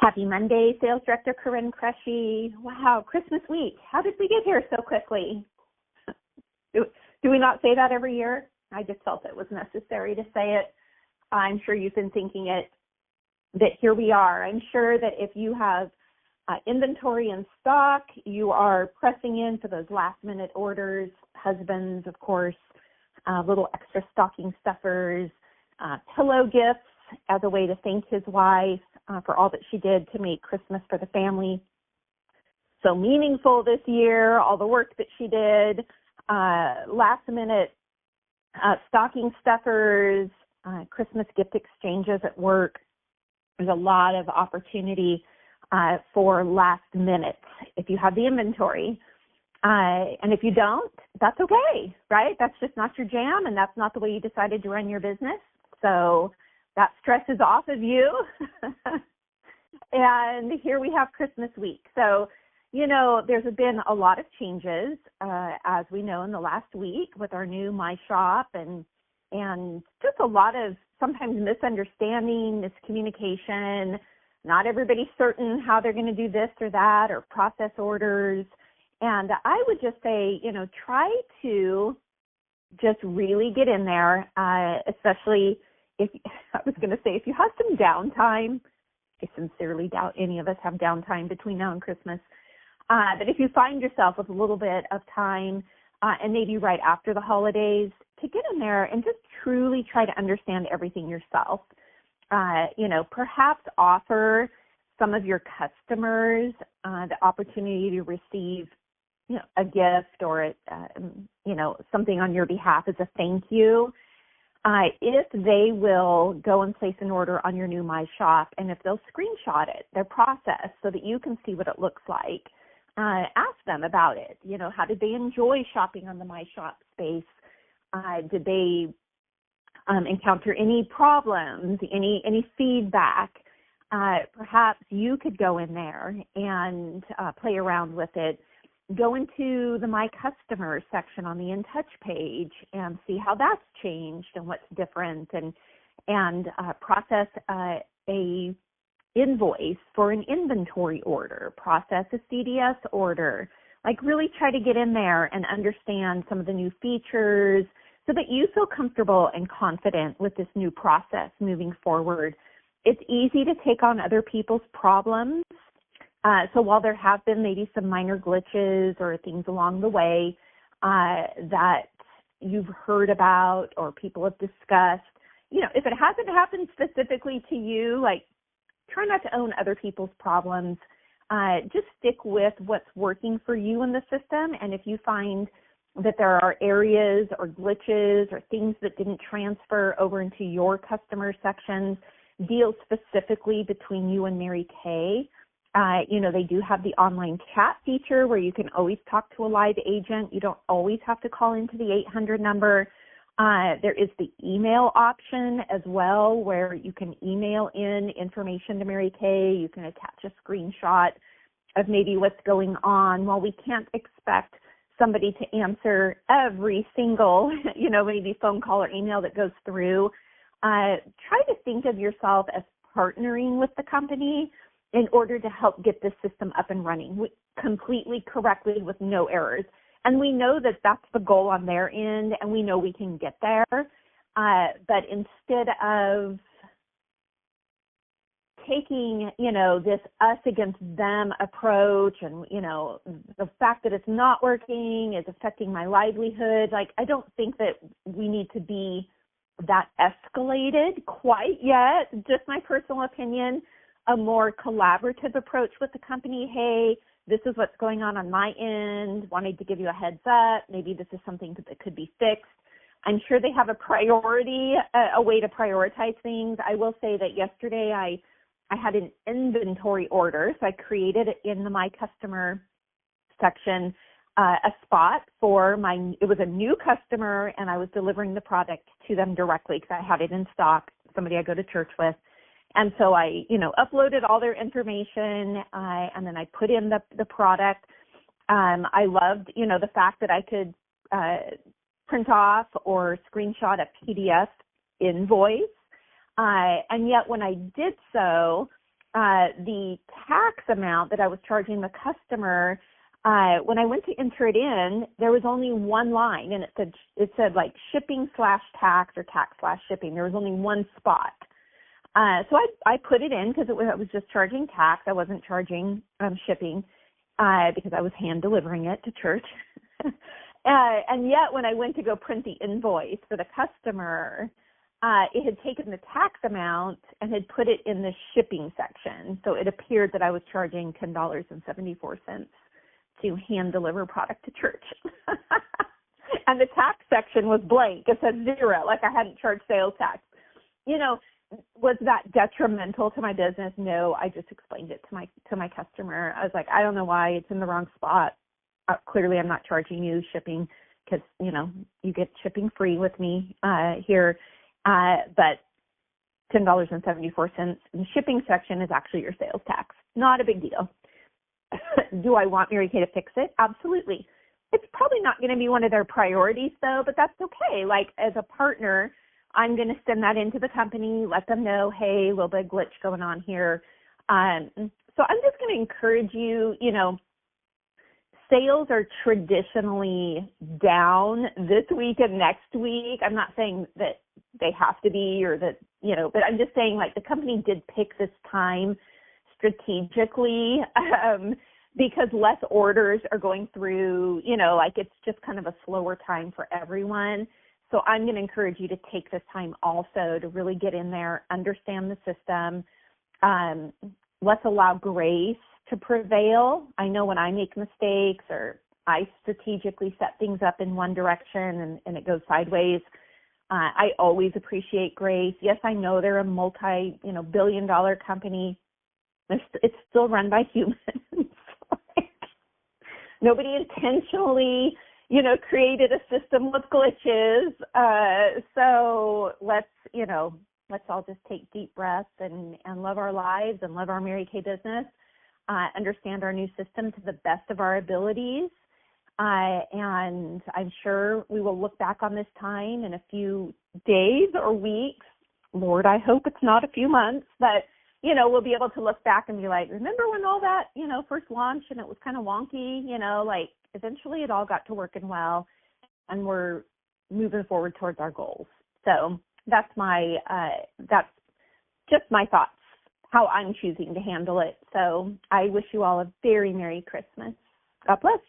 Happy Monday, Sales Director Corrin Cresci. Wow, Christmas week. How did we get here so quickly? Do we not say that every year? I just felt it was necessary to say it. I'm sure you've been thinking it, that here we are. I'm sure that if you have inventory in stock, you are pressing in for those last-minute orders. Husbands, of course, little extra stocking stuffers, pillow gifts as a way to thank his wife for all that she did to make Christmas for the family so meaningful this year, all the work that she did, last-minute stocking stuffers, Christmas gift exchanges at work. There's a lot of opportunity for last minute if you have the inventory. And if you don't, that's okay, right? That's just not your jam, and that's not the way you decided to run your business. So that stress is off of you. And here we have Christmas week. So, you know, there's been a lot of changes, as we know, in the last week with our new My Shop and just a lot of sometimes misunderstanding, miscommunication. Not everybody's certain how they're going to do this or that or process orders. And I would just say, you know, try to just really get in there, especially if you have some downtime. I sincerely doubt any of us have downtime between now and Christmas. But if you find yourself with a little bit of time and maybe right after the holidays, to get in there and just truly try to understand everything yourself. You know, perhaps offer some of your customers the opportunity to receive, you know, a gift or, you know, something on your behalf as a thank you. If they will go and place an order on your new My Shop, and if they'll screenshot it, their process, so that you can see what it looks like, ask them about it. You know, how did they enjoy shopping on the My Shop space? Did they encounter any problems, any feedback? Perhaps you could go in there and play around with it. Go into the My Customer section on the In Touch page and see how that's changed and what's different, and process a invoice for an inventory order, process a CDS order. Like really try to get in there and understand some of the new features so that you feel comfortable and confident with this new process moving forward. It's easy to take on other people's problems. So while there have been maybe some minor glitches or things along the way that you've heard about or people have discussed, you know, if it hasn't happened specifically to you, like try not to own other people's problems. Just stick with what's working for you in the system. And if you find that there are areas or glitches or things that didn't transfer over into your customer sections, deal specifically between you and Mary Kay. You know, they do have the online chat feature where you can always talk to a live agent. You don't always have to call into the 800 number. There is the email option as well where you can email in information to Mary Kay. You can attach a screenshot of maybe what's going on. While we can't expect somebody to answer every single, you know, maybe phone call or email that goes through, try to think of yourself as partnering with the company in order to help get this system up and running completely correctly with no errors. And we know that that's the goal on their end, and we know we can get there. But instead of taking, you know, this us against them approach and, you know, the fact that it's not working is affecting my livelihood, like I don't think that we need to be that escalated quite yet. Just my personal opinion. A more collaborative approach with the company. Hey, this is what's going on my end. Wanted to give you a heads up. Maybe this is something that could be fixed. I'm sure they have a priority, a way to prioritize things. I will say that yesterday I had an inventory order, so I created in the My Customer section a spot for it was a new customer, and I was delivering the product to them directly because I had it in stock, somebody I go to church with. And so I, you know, uploaded all their information, and then I put in the product. I loved, you know, the fact that I could print off or screenshot a PDF invoice. And yet when I did so, the tax amount that I was charging the customer, when I went to enter it in, there was only one line, and it said like shipping/tax or tax/shipping. There was only one spot. So I put it in because I was just charging tax. I wasn't charging shipping because I was hand delivering it to church. And yet when I went to go print the invoice for the customer, it had taken the tax amount and had put it in the shipping section. So it appeared that I was charging $10.74 to hand deliver product to church. And the tax section was blank. It said zero, like I hadn't charged sales tax. Was that detrimental to my business? No, I just explained it to my customer. I was like, I don't know why it's in the wrong spot. Clearly, I'm not charging you shipping because, you get shipping free with me here. But $10.74 in the shipping section is actually your sales tax. Not a big deal. Do I want Mary Kay to fix it? Absolutely. It's probably not going to be one of their priorities, though, but that's okay. Like, as a partner, I'm going to send that into the company, let them know, hey, a little bit of glitch going on here. So I'm just going to encourage you, sales are traditionally down this week and next week. I'm not saying that they have to be or that, but I'm just saying like the company did pick this time strategically because less orders are going through, like it's just kind of a slower time for everyone. So I'm going to encourage you to take this time also to really get in there, understand the system. Let's allow grace to prevail. I know when I make mistakes or I strategically set things up in one direction and it goes sideways, I always appreciate grace. Yes, I know they're a multi-billion-dollar company. It's still run by humans. Nobody intentionally created a system with glitches. So let's all just take deep breaths and love our lives and love our Mary Kay business, understand our new system to the best of our abilities. And I'm sure we will look back on this time in a few days or weeks. Lord, I hope it's not a few months, but we'll be able to look back and be like, remember when all that, first launched and it was kind of wonky, like eventually it all got to working well and we're moving forward towards our goals. So that's just my thoughts, how I'm choosing to handle it. So I wish you all a very Merry Christmas. God bless.